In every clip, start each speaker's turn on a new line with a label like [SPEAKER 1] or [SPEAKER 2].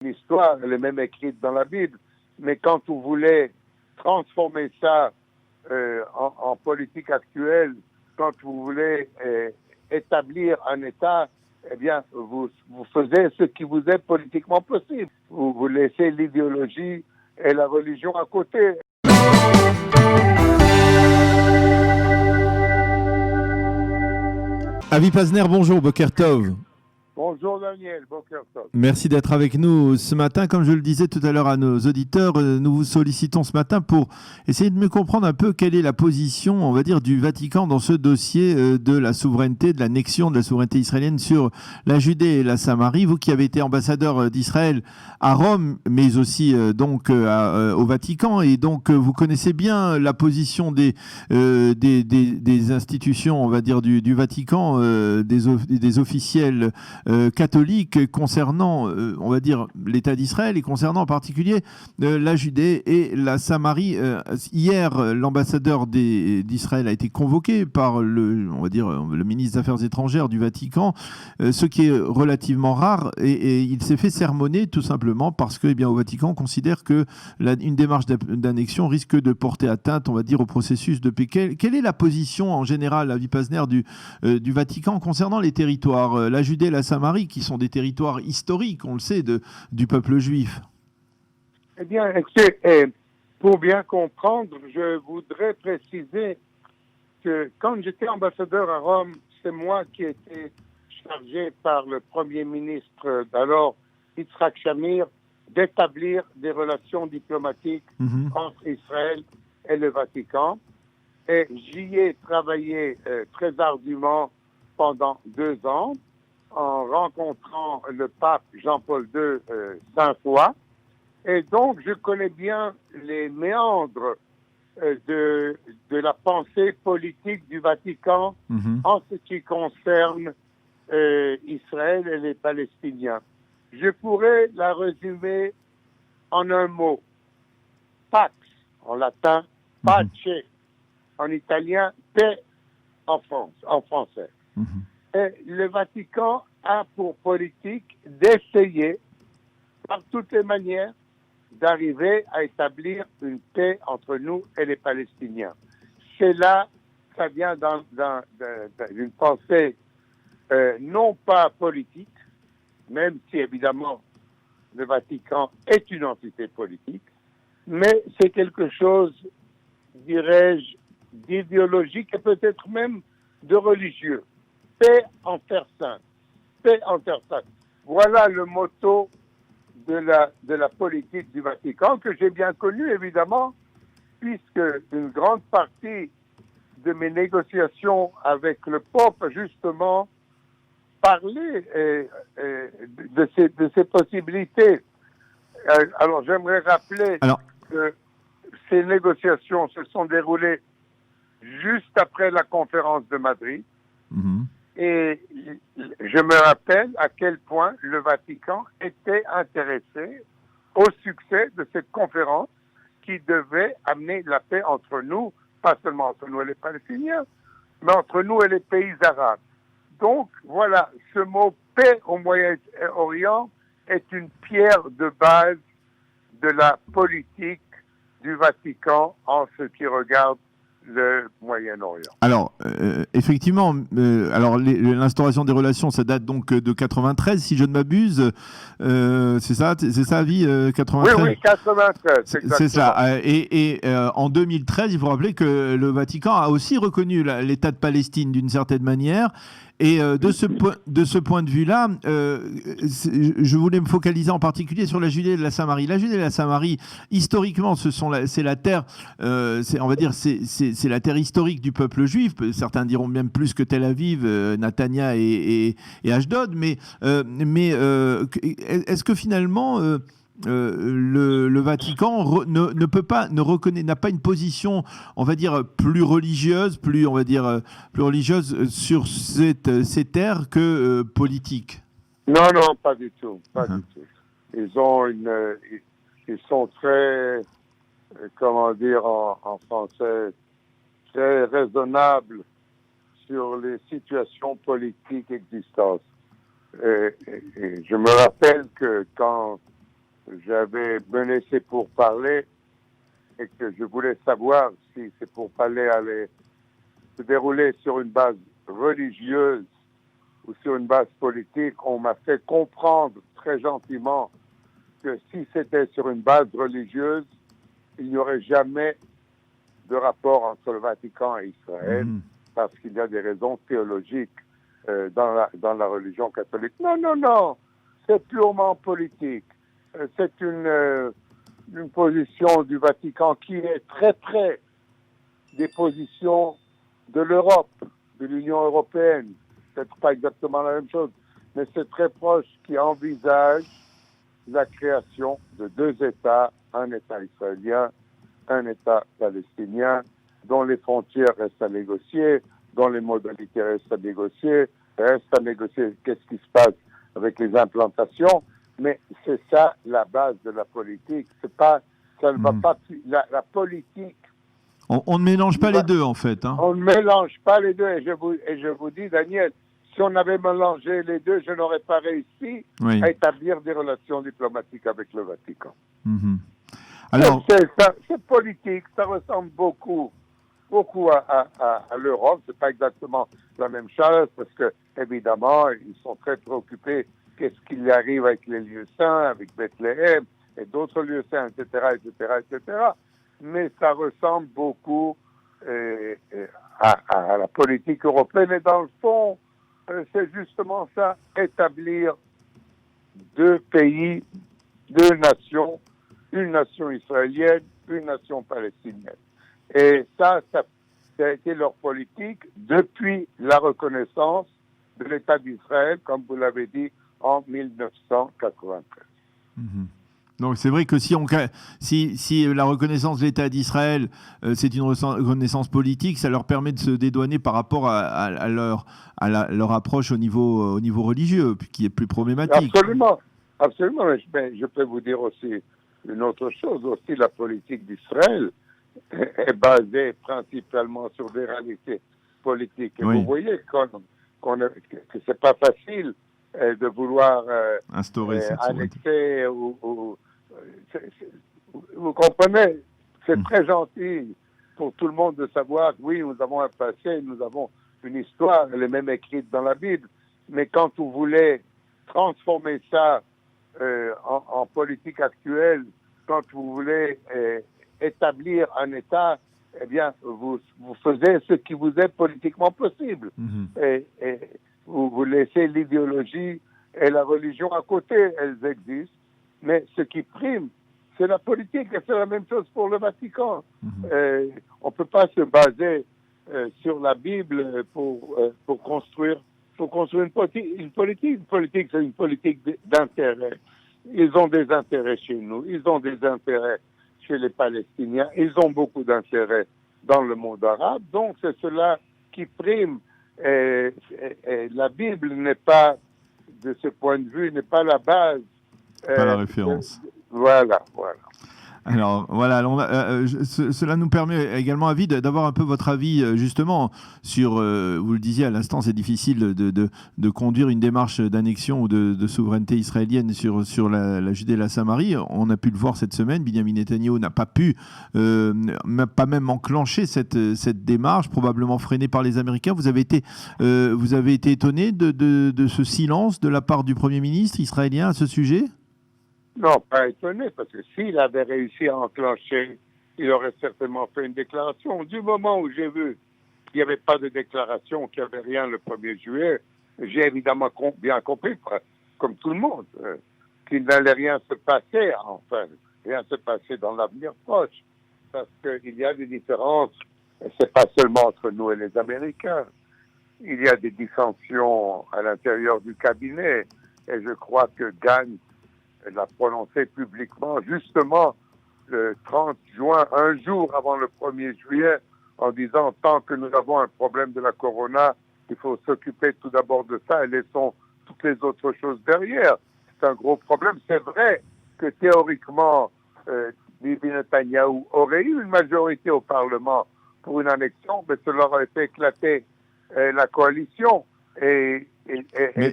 [SPEAKER 1] L'histoire, elle est même écrite dans la Bible. Mais quand vous voulez transformer ça en politique actuelle, quand vous voulez établir un État, eh bien, vous faites ce qui vous est politiquement possible. Vous laissez l'idéologie et la religion à côté.
[SPEAKER 2] Avi Pazner, bonjour, Boker Tov.
[SPEAKER 1] Bonjour Daniel, Boker Tov.
[SPEAKER 2] Merci d'être avec nous ce matin. Comme je le disais tout à l'heure à nos auditeurs, nous vous sollicitons ce matin pour essayer de mieux comprendre un peu quelle est la position, on va dire, du Vatican dans ce dossier de la souveraineté, de l'annexion de la souveraineté israélienne sur la Judée et la Samarie. Vous qui avez été ambassadeur d'Israël à Rome, mais aussi au Vatican, et donc vous connaissez bien la position des institutions, on va dire, du Vatican, des officiels catholiques concernant, on va dire, l'État d'Israël et concernant en particulier la Judée et la Samarie. Hier, l'ambassadeur d'Israël a été convoqué par le ministre des Affaires étrangères du Vatican, ce qui est relativement rare, et il s'est fait sermonner tout simplement parce que, au Vatican, on considère que une démarche d'annexion risque de porter atteinte, on va dire, au processus de paix. Quelle est la position en général, Avi Pazner, du Vatican concernant les territoires, la Judée et la Samarie, qui sont des territoires historiques, on le sait, du peuple juif?
[SPEAKER 1] Eh bien, pour bien comprendre, je voudrais préciser que quand j'étais ambassadeur à Rome, c'est moi qui étais chargé par le Premier ministre d'alors, Yitzhak Shamir, d'établir des relations diplomatiques entre Israël et le Vatican. Et j'y ai travaillé très ardument pendant 2 ans, en rencontrant le pape Jean-Paul II 5 fois. Et donc, je connais bien les méandres de la pensée politique du Vatican en ce qui concerne Israël et les Palestiniens. Je pourrais la résumer en un mot. Pax, en latin, pace, en italien, paix en français. Et le Vatican a pour politique d'essayer, par toutes les manières, d'arriver à établir une paix entre nous et les Palestiniens. C'est là, ça vient d'une pensée non pas politique, même si évidemment le Vatican est une entité politique, mais c'est quelque chose, dirais-je, d'idéologique et peut-être même de religieux. Paix en terre sainte. Paix en terre sainte. Voilà le motto de la politique du Vatican, que j'ai bien connu, évidemment, puisque une grande partie de mes négociations avec le Pope, justement, parlait de ces possibilités. Alors, j'aimerais rappeler que ces négociations se sont déroulées juste après la conférence de Madrid. Et je me rappelle à quel point le Vatican était intéressé au succès de cette conférence qui devait amener la paix entre nous, pas seulement entre nous et les Palestiniens, mais entre nous et les pays arabes. Donc, voilà, ce mot paix au Moyen-Orient est une pierre de base de la politique du Vatican en ce qui regarde le Moyen-Orient.
[SPEAKER 2] Alors, effectivement, l'instauration des relations, ça date donc de 93, si je ne m'abuse. C'est ça, Avi, 93?
[SPEAKER 1] Oui, 93, exactement.
[SPEAKER 2] C'est ça. Et en 2013, il faut rappeler que le Vatican a aussi reconnu l'État de Palestine d'une certaine manière. Et de ce point de vue-là, je voulais me focaliser en particulier sur la Judée et la Samarie. La Judée et la Samarie, historiquement, c'est la terre, on va dire, c'est la terre historique du peuple juif. Certains diront même plus que Tel Aviv, Netanya et Ashdod. Mais est-ce que finalement le Vatican n'a pas une position, on va dire, plus religieuse sur ces terres que politique?
[SPEAKER 1] Non, pas du tout, du tout. Ils sont très, comment dire en français, très raisonnables sur les situations politiques existantes. Et je me rappelle que quand j'avais mené ces pourparlers et que je voulais savoir si ces pourparlers allaient se dérouler sur une base religieuse ou sur une base politique, on m'a fait comprendre très gentiment que si c'était sur une base religieuse, il n'y aurait jamais de rapport entre le Vatican et Israël, parce qu'il y a des raisons théologiques dans la religion catholique. Non, c'est purement politique. C'est une position du Vatican qui est très près des positions de l'Europe, de l'Union européenne. Peut-être pas exactement la même chose, mais c'est très proche, qui envisage la création de 2 États, un État israélien, un État palestinien, dont les frontières restent à négocier, dont les modalités restent à négocier, qu'est-ce qui se passe avec les implantations, mais c'est ça la base de la politique. C'est pas, ça ne va pas, la politique.
[SPEAKER 2] On ne mélange pas les deux, en fait. Hein.
[SPEAKER 1] On ne mélange pas les deux, et je vous dis, Daniel, si on avait mélangé les deux, je n'aurais pas réussi à établir des relations diplomatiques avec le Vatican. Alors, c'est politique, ça ressemble beaucoup à l'Europe. C'est pas exactement la même chose parce que, évidemment, ils sont très préoccupés qu'est-ce qu'il arrive avec les lieux saints, avec Bethléem et d'autres lieux saints, etc. Mais ça ressemble beaucoup à la politique européenne. Et dans le fond, c'est justement ça, établir 2 pays, 2 nations, une nation israélienne, une nation palestinienne. Et ça a été leur politique depuis la reconnaissance de l'État d'Israël, comme vous l'avez dit, en 1993.
[SPEAKER 2] Donc c'est vrai que si la reconnaissance de l'État d'Israël, c'est une reconnaissance politique, ça leur permet de se dédouaner par rapport à leur approche au niveau religieux, qui est plus problématique.
[SPEAKER 1] Absolument. Mais je peux vous dire aussi une autre chose. Aussi, la politique d'Israël est basée principalement sur des réalités politiques. Et vous voyez que c'est pas facile de vouloir
[SPEAKER 2] instaurer cette
[SPEAKER 1] annexer vous comprenez, c'est très gentil pour tout le monde de savoir que oui, nous avons un passé, nous avons une histoire, elle est même écrite dans la Bible, mais quand vous voulez transformer ça en politique actuelle, quand vous voulez établir un État, eh bien, vous faisiez ce qui vous est politiquement possible. Et vous laissez l'idéologie et la religion à côté, elles existent. Mais ce qui prime, c'est la politique, et c'est la même chose pour le Vatican. On ne peut pas se baser sur la Bible pour construire une politique. Une politique, c'est une politique d'intérêt. Ils ont des intérêts chez nous, ils ont des intérêts chez les Palestiniens, ils ont beaucoup d'intérêts dans le monde arabe, donc c'est cela qui prime. Et la Bible n'est pas, de ce point de vue, n'est pas la base.
[SPEAKER 2] Pas la référence.
[SPEAKER 1] Voilà.
[SPEAKER 2] Alors voilà, cela nous permet également, Avid, d'avoir un peu votre avis justement sur, vous le disiez à l'instant, c'est difficile de conduire une démarche d'annexion ou de souveraineté israélienne sur la Judée et la Samarie. On a pu le voir cette semaine, Binyamin Netanyahou n'a pas pu, pas même enclencher cette démarche, probablement freinée par les Américains. Vous avez été étonné de ce silence de la part du Premier ministre israélien à ce sujet ?
[SPEAKER 1] Non, pas étonné, parce que s'il avait réussi à enclencher, il aurait certainement fait une déclaration. Du moment où j'ai vu qu'il n'y avait pas de déclaration, qu'il n'y avait rien le 1er juillet, j'ai évidemment bien compris, comme tout le monde, qu'il n'allait rien se passer, rien se passer dans l'avenir proche. Parce qu'il y a des différences, et c'est pas seulement entre nous et les Américains. Il y a des dissensions à l'intérieur du cabinet, et je crois que Gantz l'a prononcé publiquement, justement, le 30 juin, un jour avant le 1er juillet, en disant tant que nous avons un problème de la corona, il faut s'occuper tout d'abord de ça et laissons toutes les autres choses derrière. C'est un gros problème. C'est vrai que théoriquement, Bibi Netanyahou aurait eu une majorité au Parlement pour une annexion, mais cela aurait fait éclater la coalition. Et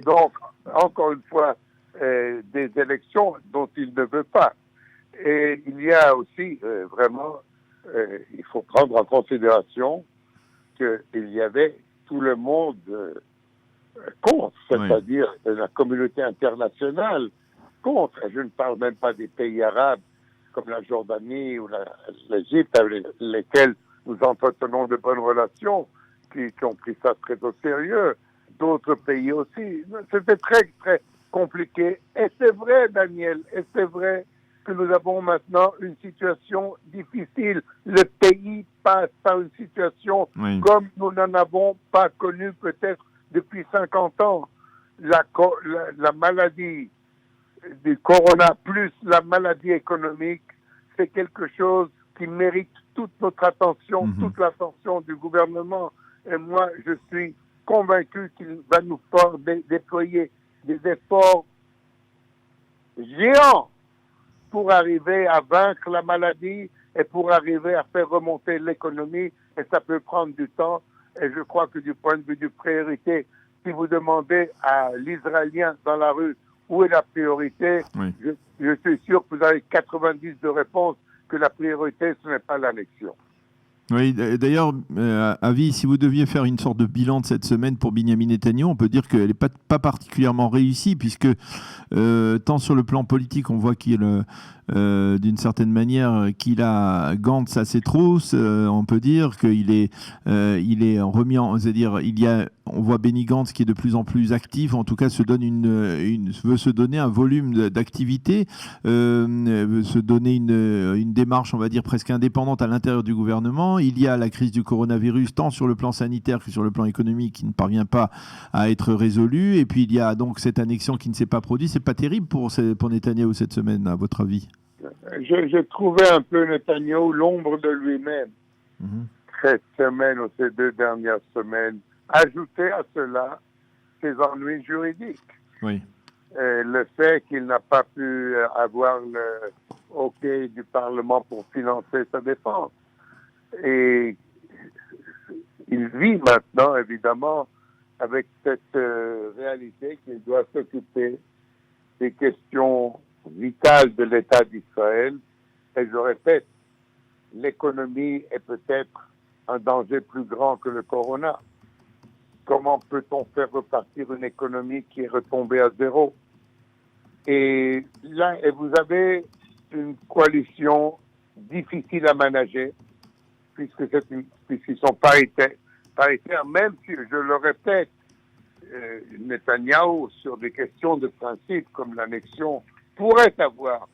[SPEAKER 1] donc, encore une fois, des élections dont il ne veut pas. Et il y a aussi vraiment, il faut prendre en considération qu'il y avait tout le monde contre, c'est-à-dire la communauté internationale contre. Je ne parle même pas des pays arabes comme la Jordanie ou l'Égypte, avec lesquels nous entretenons de bonnes relations, qui ont pris ça très au sérieux. D'autres pays aussi. C'était très, très compliqué. Et c'est vrai, Daniel, et c'est vrai que nous avons maintenant une situation difficile. Le pays passe par une situation comme nous n'en avons pas connue peut-être depuis 50 ans. La maladie du corona plus la maladie économique, c'est quelque chose qui mérite toute notre attention, toute l'attention du gouvernement. Et moi, je suis convaincu qu'il va nous faire déployer des efforts géants pour arriver à vaincre la maladie et pour arriver à faire remonter l'économie. Et ça peut prendre du temps. Et je crois que du point de vue de priorité, si vous demandez à l'Israélien dans la rue où est la priorité, je suis sûr que vous avez 90 de réponses que la priorité, ce n'est pas l'annexion.
[SPEAKER 2] Oui, d'ailleurs, Avi, si vous deviez faire une sorte de bilan de cette semaine pour Binyamin Netanyahou, on peut dire qu'elle n'est pas particulièrement réussie, puisque tant sur le plan politique, on voit qu'il d'une certaine manière qu'il a Gantz à ses trousses, on peut dire qu'il est remis en, c'est-à-dire on voit Benny Gantz qui est de plus en plus actif, en tout cas veut se donner un volume d'activité, veut se donner une démarche, on va dire, presque indépendante à l'intérieur du gouvernement. Il y a la crise du coronavirus, tant sur le plan sanitaire que sur le plan économique, qui ne parvient pas à être résolue. Et puis il y a donc cette annexion qui ne s'est pas produite. C'est pas terrible pour Netanyahou cette semaine, à votre avis?
[SPEAKER 1] J'ai trouvé un peu Netanyahou l'ombre de lui-même cette semaine ou ces 2 dernières semaines. Ajouter à cela ses ennuis juridiques. Oui. Le fait qu'il n'a pas pu avoir le OK du Parlement pour financer sa défense. Et il vit maintenant, évidemment, avec cette réalité qu'il doit s'occuper des questions vitales de l'État d'Israël. Et je répète, l'économie est peut-être un danger plus grand que le corona. Comment peut-on faire repartir une économie qui est retombée à zéro? Et là, vous avez une coalition difficile à manager, puisqu'ils sont paritaires, même si, je le répète, Netanyahou, sur des questions de principe comme l'annexion, pourrait avoir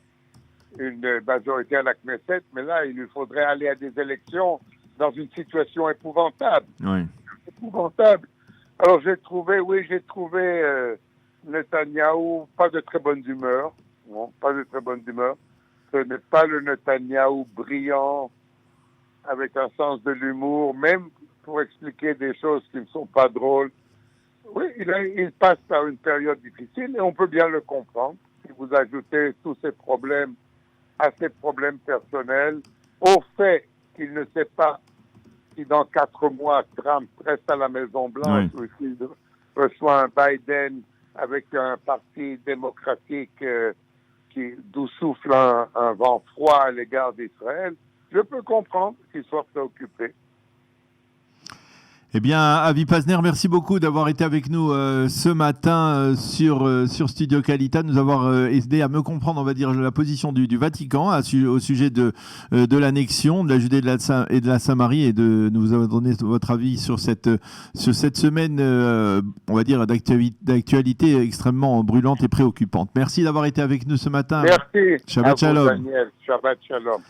[SPEAKER 1] une majorité à la Knesset, mais là, il lui faudrait aller à des élections dans une situation épouvantable. Oui. Épouvantable. Alors, j'ai trouvé Netanyahou pas de très bonne humeur. Non, pas de très bonne humeur. Ce n'est pas le Netanyahou brillant, avec un sens de l'humour, même pour expliquer des choses qui ne sont pas drôles. Oui, il passe par une période difficile et on peut bien le comprendre. Si vous ajoutez tous ces problèmes à ses problèmes personnels, au fait qu'il ne sait pas si dans 4 mois, Trump reste à la Maison-Blanche ou s'il reçoit un Biden avec un parti démocratique d'où souffle un vent froid à l'égard d'Israël, je peux comprendre qu'il soit préoccupé.
[SPEAKER 2] Eh bien, Avi Pazner, merci beaucoup d'avoir été avec nous ce matin sur Studio Kalita, nous avoir aidé à me comprendre, on va dire, la position du Vatican au sujet de l'annexion de la Judée et de la Samarie, et de nous avoir donné votre avis sur cette semaine, on va dire, d'actualité extrêmement brûlante et préoccupante. Merci d'avoir été avec nous ce matin.
[SPEAKER 1] Merci.
[SPEAKER 2] Shabbat Shalom.
[SPEAKER 1] Daniel. Shabbat Shalom.